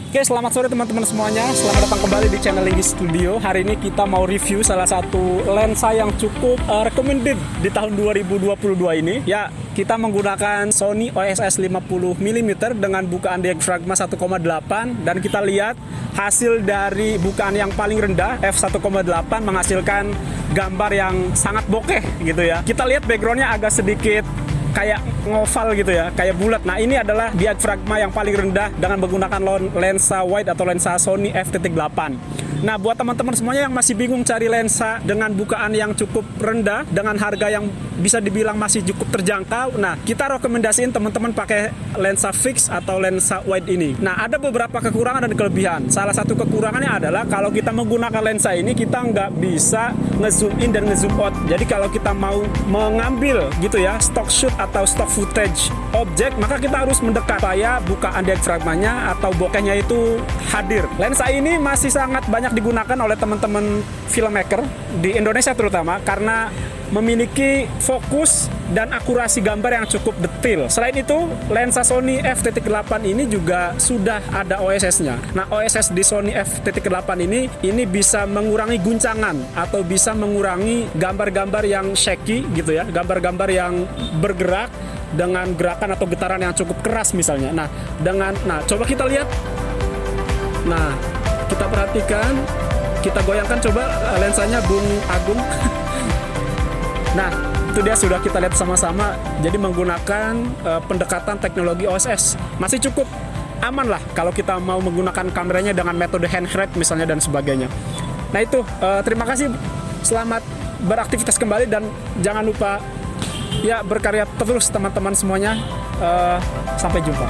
Oke, selamat sore teman-teman semuanya. Selamat datang kembali di channel Linggis Studio. Hari ini kita mau review salah satu lensa yang cukup recommended di tahun 2022 ini. Ya, kita menggunakan Sony OSS 50mm dengan bukaan diafragma 1,8 dan kita lihat hasil dari bukaan yang paling rendah f1,8 menghasilkan gambar yang sangat bokeh gitu ya. Kita lihat backgroundnya agak sedikit kayak ngoval gitu ya, kayak bulat. Nah, ini adalah diafragma yang paling rendah dengan menggunakan lensa wide atau lensa Sony f.8. Nah, buat teman-teman semuanya yang masih bingung cari lensa dengan bukaan yang cukup rendah dengan harga yang bisa dibilang masih cukup terjangkau, nah kita rekomendasiin teman-teman pakai lensa fix atau lensa wide ini. Nah, ada beberapa kekurangan dan kelebihan. Salah satu kekurangannya adalah kalau kita menggunakan lensa ini kita nggak bisa ngezoom in dan ngezoom out. Jadi kalau kita mau mengambil gitu ya stock shoot atau stock footage objek, maka kita harus mendekat supaya bukaan diafragmanya atau bokehnya itu hadir. Lensa ini masih sangat banyak digunakan oleh teman-teman filmmaker di Indonesia terutama karena memiliki fokus dan akurasi gambar yang cukup detail. Selain itu, lensa Sony f.8 ini juga sudah ada OSS-nya. Nah, OSS di Sony f.8 ini bisa mengurangi guncangan atau bisa mengurangi gambar-gambar yang shaky gitu ya, gambar-gambar yang bergerak dengan gerakan atau getaran yang cukup keras misalnya. Nah, coba kita lihat. Nah, kita perhatikan, kita goyangkan coba lensanya Bung Agung. Nah, itu dia sudah kita lihat sama-sama. Jadi menggunakan pendekatan teknologi OSS masih cukup aman lah kalau kita mau menggunakan kameranya dengan metode handheld misalnya dan sebagainya. Nah itu, terima kasih. Selamat beraktivitas kembali dan jangan lupa ya berkarya terus teman-teman semuanya. Sampai jumpa.